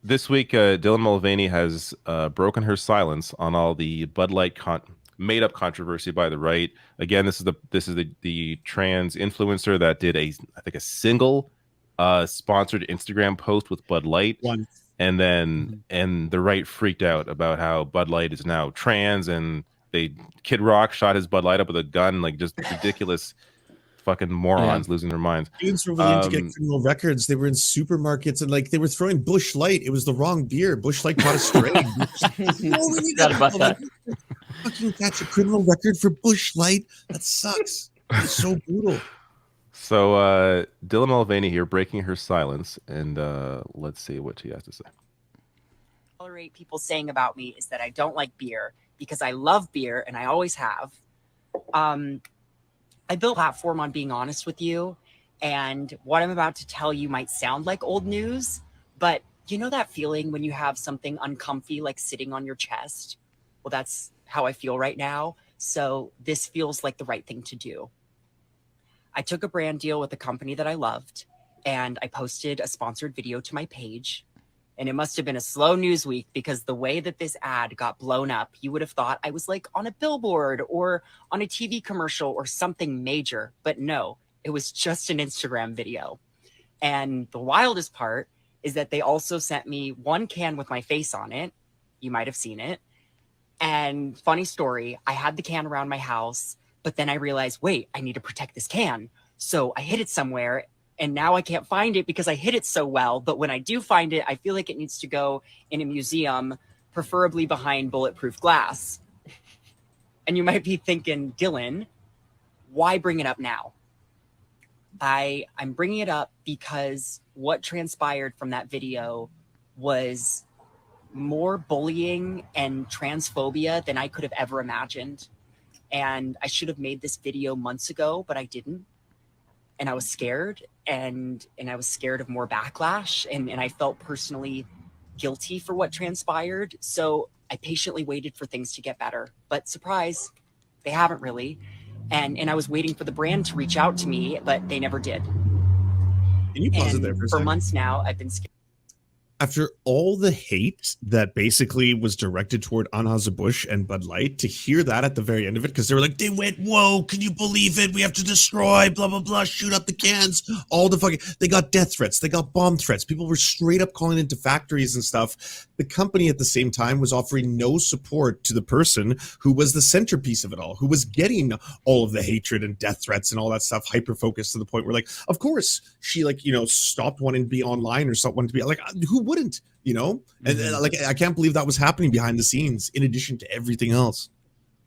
This week, Dylan Mulvaney has broken her silence on all the Bud Light made up controversy by the right. Again, this is the trans influencer that did I think a single sponsored Instagram post with Bud Light, One. and then and the right freaked out about how Bud Light is now trans, and Kid Rock shot his Bud Light up with a gun, like just ridiculous fucking morons losing their minds. Students were willing to get criminal records. They were in supermarkets and like they were throwing Bush Light. It was the wrong beer. Bush Light caught a stray. Fucking catch a criminal record for Bush Light. That sucks. It's so brutal. So Dylan Mulvaney here breaking her silence, and let's see what she has to say. Tolerate people saying about me is that I don't like beer because I love beer and I always have. I built a platform on being honest with you, and what I'm about to tell you might sound like old news, but you know that feeling when you have something uncomfy like sitting on your chest? Well, that's how I feel right now. So this feels like the right thing to do. I took a brand deal with a company that I loved, and I posted a sponsored video to my page. And it must have been a slow news week because the way that this ad got blown up, you would have thought I was like on a billboard or on a TV commercial or something major. But no, it was just an Instagram video. And the wildest part is that they also sent me one can with my face on it. You might have seen it. And funny story, I had the can around my house, but then I realized, wait, I need to protect this can. So I hid it somewhere. And now I can't find it because I hid it so well. But when I do find it, I feel like it needs to go in a museum, preferably behind bulletproof glass. And you might be thinking, Dylan, why bring it up now? I'm bringing it up because what transpired from that video was more bullying and transphobia than I could have ever imagined. And I should have made this video months ago, but I didn't. And I was scared, and I was scared of more backlash, and I felt personally guilty for what transpired. So I patiently waited for things to get better. But surprise, they haven't really. And I was waiting for the brand to reach out to me, but they never did. Can you pause it there for a second? For months now, I've been scared. After all the hate that basically was directed toward Anheuser-Busch and Bud Light, to hear that at the very end of it, because they were like, they went, whoa, can you believe it? We have to destroy, blah, blah, blah, shoot up the cans, all the fucking, they got death threats, they got bomb threats. People were straight up calling into factories and stuff. The company at the same time was offering no support to the person who was the centerpiece of it all, who was getting all of the hatred and death threats and all that stuff hyper-focused to the point where, like, of course, she, like, you know, stopped wanting to be online or stopped wanting to be, like, who wouldn't, you know? And like, I can't believe that was happening behind the scenes in addition to everything else.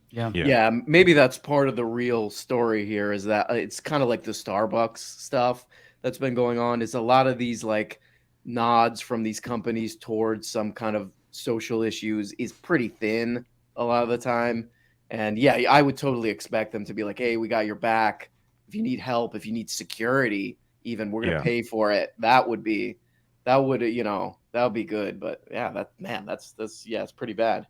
Yeah, maybe that's part of the real story here, is that it's kind of like the Starbucks stuff that's been going on, is a lot of these like nods from these companies towards some kind of social issues is pretty thin a lot of the time. And yeah, I would totally expect them to be like, hey, we got your back. If you need help, if you need security, even we're going to pay for it. That would, you know, that would be good. But yeah, that's it's pretty bad.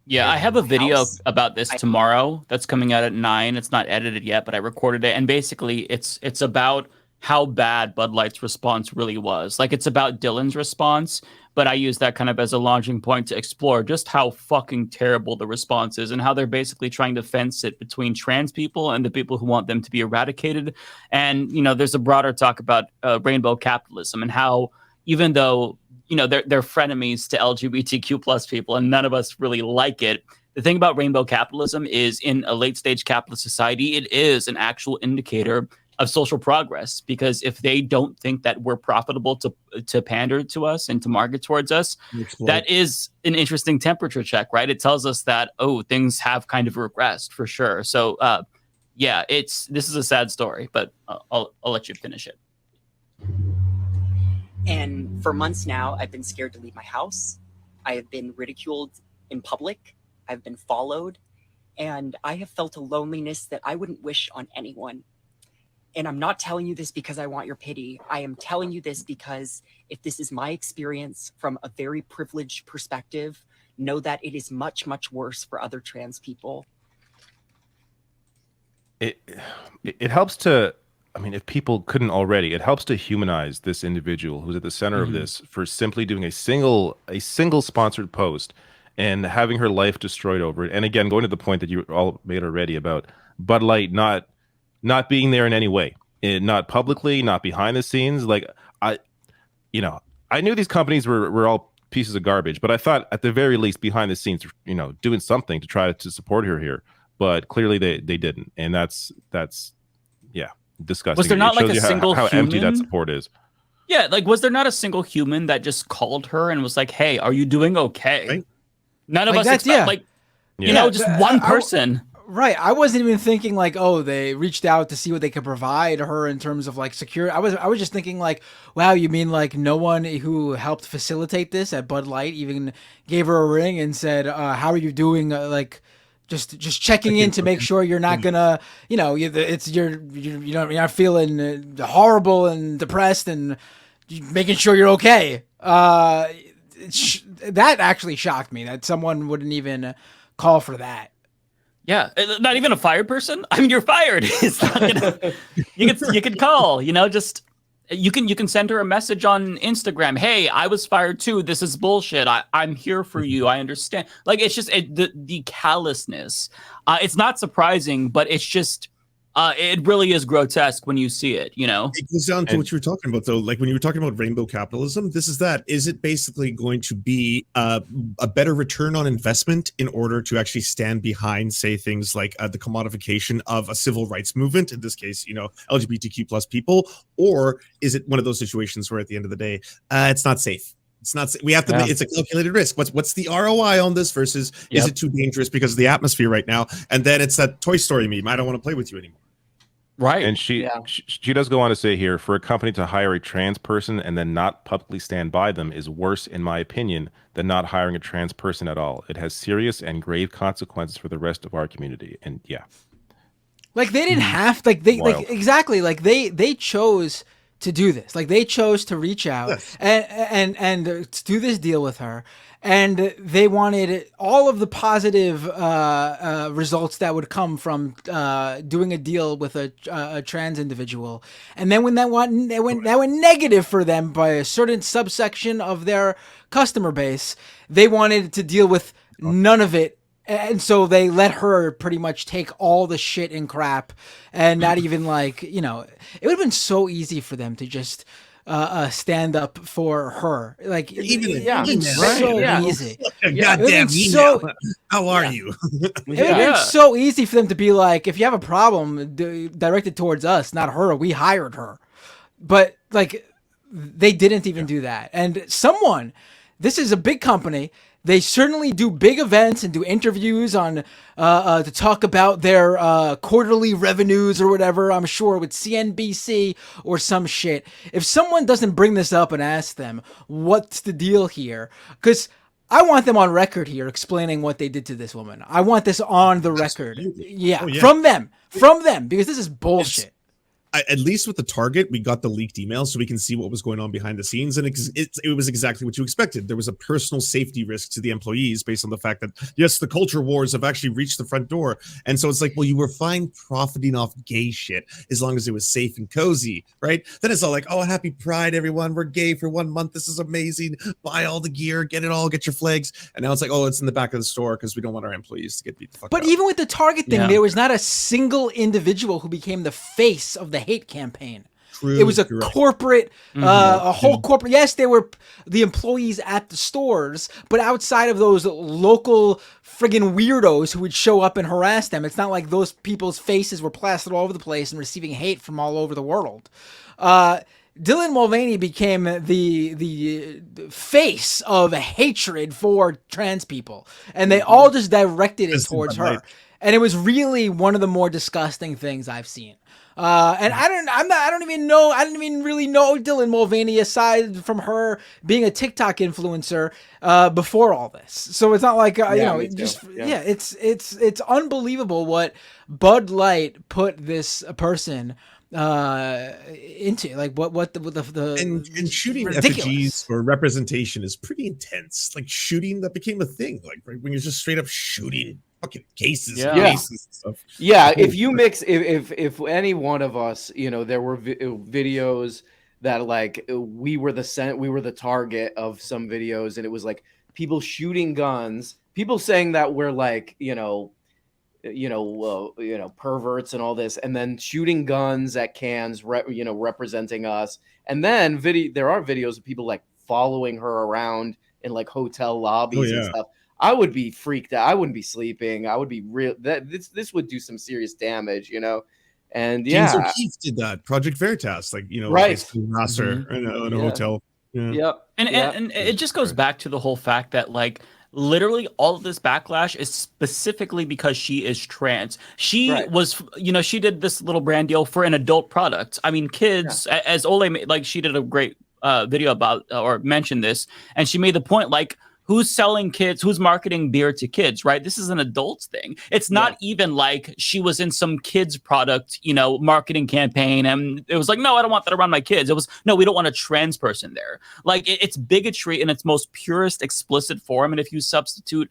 Yeah, I have a video about this tomorrow that's coming out at 9. It's not edited yet, but I recorded it. And basically it's about how bad Bud Light's response really was. Like, it's about Dylan's response, but I use that kind of as a launching point to explore just how fucking terrible the response is and how they're basically trying to fence it between trans people and the people who want them to be eradicated. And, you know, there's a broader talk about rainbow capitalism and how, even though, you know, they're frenemies to LGBTQ plus people and none of us really like it, the thing about rainbow capitalism is, in a late stage capitalist society, it is an actual indicator of social progress, because if they don't think that we're profitable to pander to us and to market towards us, that is an interesting temperature check, right? It tells us that, oh, things have kind of regressed for sure. So yeah, this is a sad story, but I'll let you finish it. And for months now, I've been scared to leave my house. I have been ridiculed in public. I've been followed, and I have felt a loneliness that I wouldn't wish on anyone. And I'm not telling you this because I want your pity. I am telling you this because if this is my experience from a very privileged perspective, know that it is much, much worse for other trans people. It helps to I mean, if people couldn't already, it helps to humanize this individual who's at the center of this for simply doing a single sponsored post and having her life destroyed over it. And again, going to the point that you all made already about Bud Light not being there in any way, not publicly, not behind the scenes. Like I knew these companies were all pieces of garbage, but I thought at the very least behind the scenes, doing something to try to support her here. But clearly they didn't, and that's yeah, disgusting. Was there not It shows like a you single how empty that human? support is? Yeah, like was there not a single human that just called her and was like, "Hey, are you doing okay?" Right. None of Like us that's- expect, yeah. like Yeah. just one person. Right. I wasn't even thinking like, oh, they reached out to see what they could provide her in terms of like security. I was just thinking like, wow, you mean like no one who helped facilitate this at Bud Light even gave her a ring and said, how are you doing? Like just checking in to make sure you're not gonna, you're not feeling horrible and depressed and making sure you're okay. That actually shocked me that someone wouldn't even call for that. Yeah, not even a fired person. I mean, you're fired. It's not gonna. You can call. Just you can send her a message on Instagram. Hey, I was fired too. This is bullshit. I'm here for you. I understand. Like it's just the callousness. It's not surprising, but it's just. It really is grotesque when you see it, It goes down to what you were talking about, though. Like when you were talking about rainbow capitalism, this is that. Is it basically going to be a better return on investment in order to actually stand behind, say, things like the commodification of a civil rights movement, in this case, LGBTQ plus people? Or is it one of those situations where at the end of the day, it's not safe? It's not. We have to. Yeah. It's a calculated risk. What's the ROI on this versus is Yep. it too dangerous because of the atmosphere right now? And then it's that Toy Story meme. I don't want to play with you anymore. Right. And she does go on to say here, for a company to hire a trans person and then not publicly stand by them is worse, in my opinion, than not hiring a trans person at all. It has serious and grave consequences for the rest of our community. And yeah, like they didn't have like they Wild. like exactly like they chose to do this. Like they chose to reach out Yes. and to do this deal with her. And they wanted all of the positive results that would come from doing a deal with a trans individual. And then when that went negative for them by a certain subsection of their customer base, they wanted to deal with none of it. And so they let her pretty much take all the shit and crap and not even like, it would have been so easy for them to just stand up for her. Like, Even so Yeah. easy. Goddamn It's email. so- How are you? It would have been so easy for them to be like, if you have a problem, direct it towards us, not her. We hired her. But like, they didn't even do that. And this is a big company. They certainly do big events and do interviews on to talk about their quarterly revenues or whatever, I'm sure, with CNBC or some shit. If someone doesn't bring this up and ask them, what's the deal here? Because I want them on record here explaining what they did to this woman. I want this on the record. Yeah, Oh, yeah. from them, because this is bullshit. At least with the Target, we got the leaked emails so we can see what was going on behind the scenes. And it was exactly what you expected. There was a personal safety risk to the employees based on the fact that, yes, the culture wars have actually reached the front door. And so it's like, well, you were fine profiting off gay shit as long as it was safe and cozy, right? Then it's all like, oh, happy Pride, everyone. We're gay for 1 month. This is amazing. Buy all the gear, get it all, get your flags. And now it's like, oh, it's in the back of the store because we don't want our employees to get beat the fuck But up. even with the Target thing, Yeah. there was not a single individual who became the face of the hate campaign. True, It was a correct. corporate, a whole corporate. Yes, they were the employees at the stores, but outside of those local friggin' weirdos who would show up and harass them, it's not like those people's faces were plastered all over the place and receiving hate from all over the world. Dylan Mulvaney became the face of hatred for trans people, and they all just directed it That's towards right. her. And it was really one of the more disgusting things I've seen. And I didn't even really know Dylan Mulvaney aside from her being a TikTok influencer before all this. So it's not like me too. it's unbelievable what Bud Light put this person into, like what the and shooting ridiculous. effigies for representation is pretty intense. Like shooting, that became a thing. Like right, when you're just straight up shooting fucking cases, Yeah. and cases and stuff. Yeah, Oh, if you mix, if any one of us, you know, there were videos that like we were the target of some videos, and it was like people shooting guns, people saying that we're like, perverts and all this, and then shooting guns at cans, representing us, and then there are videos of people like following her around in like hotel lobbies and yeah. stuff. I would be freaked out. I wouldn't be sleeping. I would be real. This would do some serious damage, you know. And James yeah, O'Keefe did that. Project Veritas, like Right. basically master in a Yeah. hotel. Yeah. yep, And it just goes back to the whole fact that like literally all of this backlash is specifically because she is trans. She Right. was, she did this little brand deal for an adult product. I mean, kids, as Ole made, like she did a great video about or mentioned this, and she made the point like, who's marketing beer to kids, right? This is an adult thing. It's not even like she was in some kids product, marketing campaign. And it was like, no, I don't want that around my kids. It was, no, we don't want a trans person there. Like it's bigotry in its most purest, explicit form. And if you substitute,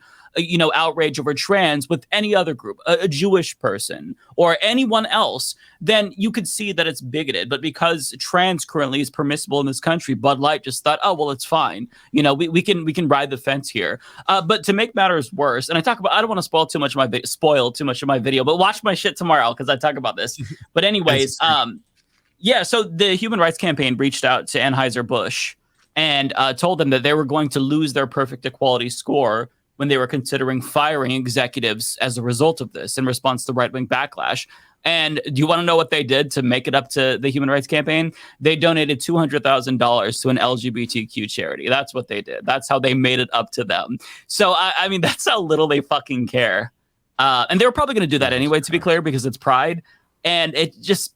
outrage over trans with any other group, a Jewish person or anyone else, then you could see that it's bigoted. But because trans currently is permissible in this country, Bud Light just thought, oh, well, it's fine. We can ride the fence here. But to make matters worse, and I don't want to spoil too much of my video, but watch my shit tomorrow because I talk about this. But anyways, so the Human Rights Campaign reached out to Anheuser-Busch and told them that they were going to lose their perfect equality score when they were considering firing executives as a result of this in response to right-wing backlash. And do you want to know what they did to make it up to the Human Rights Campaign? They donated $200,000 to an LGBTQ charity. That's what they did. That's how they made it up to them. So, I mean, that's how little they fucking care. And they were probably going to do that anyway, to be clear, because it's Pride. And it's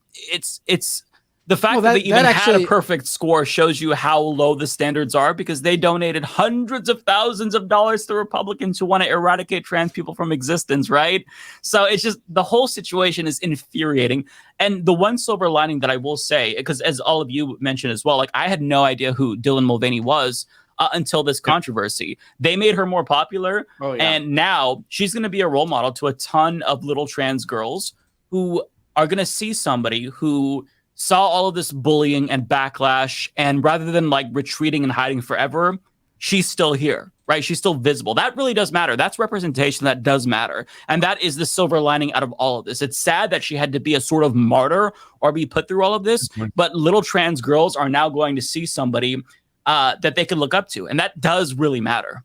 the fact that they even had a perfect score shows you how low the standards are, because they donated hundreds of thousands of dollars to Republicans who want to eradicate trans people from existence, right? So it's just, the whole situation is infuriating. And the one silver lining that I will say, because as all of you mentioned as well, like I had no idea who Dylan Mulvaney was until this controversy. They made her more popular, and now she's going to be a role model to a ton of little trans girls who are going to see somebody who saw all of this bullying and backlash, and rather than like retreating and hiding forever, she's still here, right? She's still visible. That really does matter. That's representation. That does matter. And that is the silver lining out of all of this. It's sad that she had to be a sort of martyr or be put through all of this, but little trans girls are now going to see somebody that they can look up to. And that does really matter.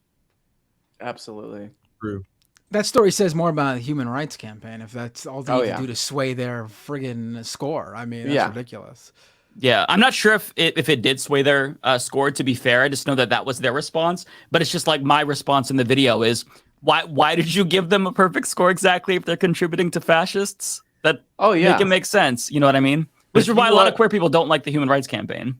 Absolutely. True. That story says more about the Human Rights Campaign if that's all they need to do to sway their friggin' score. I mean, that's ridiculous. Yeah, I'm not sure if it did sway their score, to be fair. I just know that was their response. But it's just like my response in the video is, why did you give them a perfect score exactly if they're contributing to fascists? That make it make sense. You know what I mean? Which is why a lot of queer people don't like the Human Rights Campaign.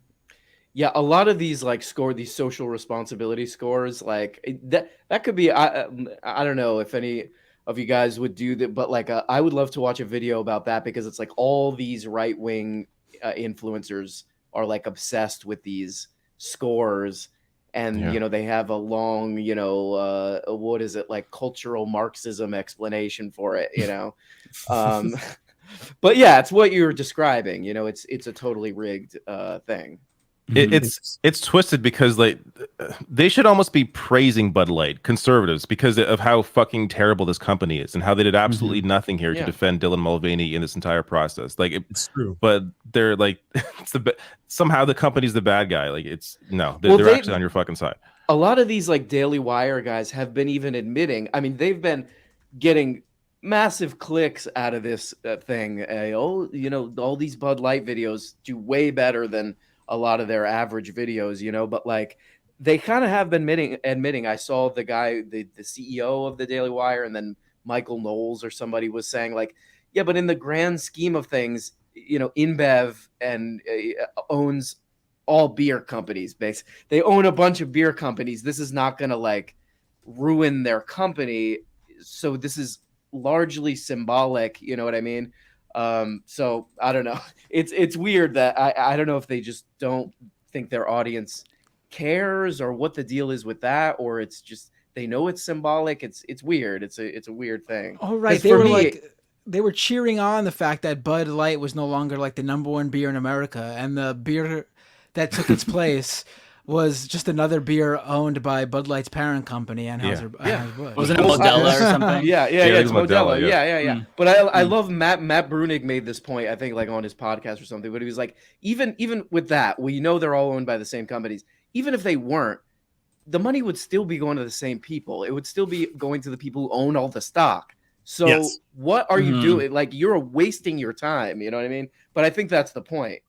Yeah, a lot of these these social responsibility scores, like that could be. I don't know if any of you guys would do that, but like I would love to watch a video about that, because it's like all these right wing influencers are like obsessed with these scores, and they have a long what is it, like cultural Marxism explanation for it, but yeah, it's what you're describing. It's a totally rigged thing. It's twisted, because like they should almost be praising Bud Light, conservatives, because of how fucking terrible this company is and how they did absolutely nothing here to defend Dylan Mulvaney in this entire process. Like it's true, but they're like somehow the company's the bad guy. Like they're actually on your fucking side. A lot of these like Daily Wire guys have been even admitting. I mean, they've been getting massive clicks out of this thing. All these Bud Light videos do way better than a lot of their average videos, but like they kind of have been admitting. I saw the guy, the CEO of the Daily Wire, and then Michael Knowles or somebody was saying like, yeah, but in the grand scheme of things, InBev and owns all beer companies. They own a bunch of beer companies. This is not going to like ruin their company. So this is largely symbolic. You know what I mean? So I don't know. It's weird that I don't know if they just don't think their audience cares or what the deal is with that, or it's just They know it's symbolic. It's weird. It's a weird thing. Oh, right. 'Cause They for were me, like, they were cheering on the fact that Bud Light was no longer like the #1 beer in America, and the beer that took its place was just another beer owned by Bud Light's parent company, Anheuser-Busch. Wasn't it Modelo or something? Yeah, it's Modelo. yeah. Yeah. But I love Matt Brunig made this point, I think, like on his podcast or something. But he was like, even with that, we know they're all owned by the same companies. Even if they weren't, the money would still be going to the same people. It would still be going to the people who own all the stock. So Yes. what are you doing? Like, you're wasting your time. You know what I mean? But I think that's the point.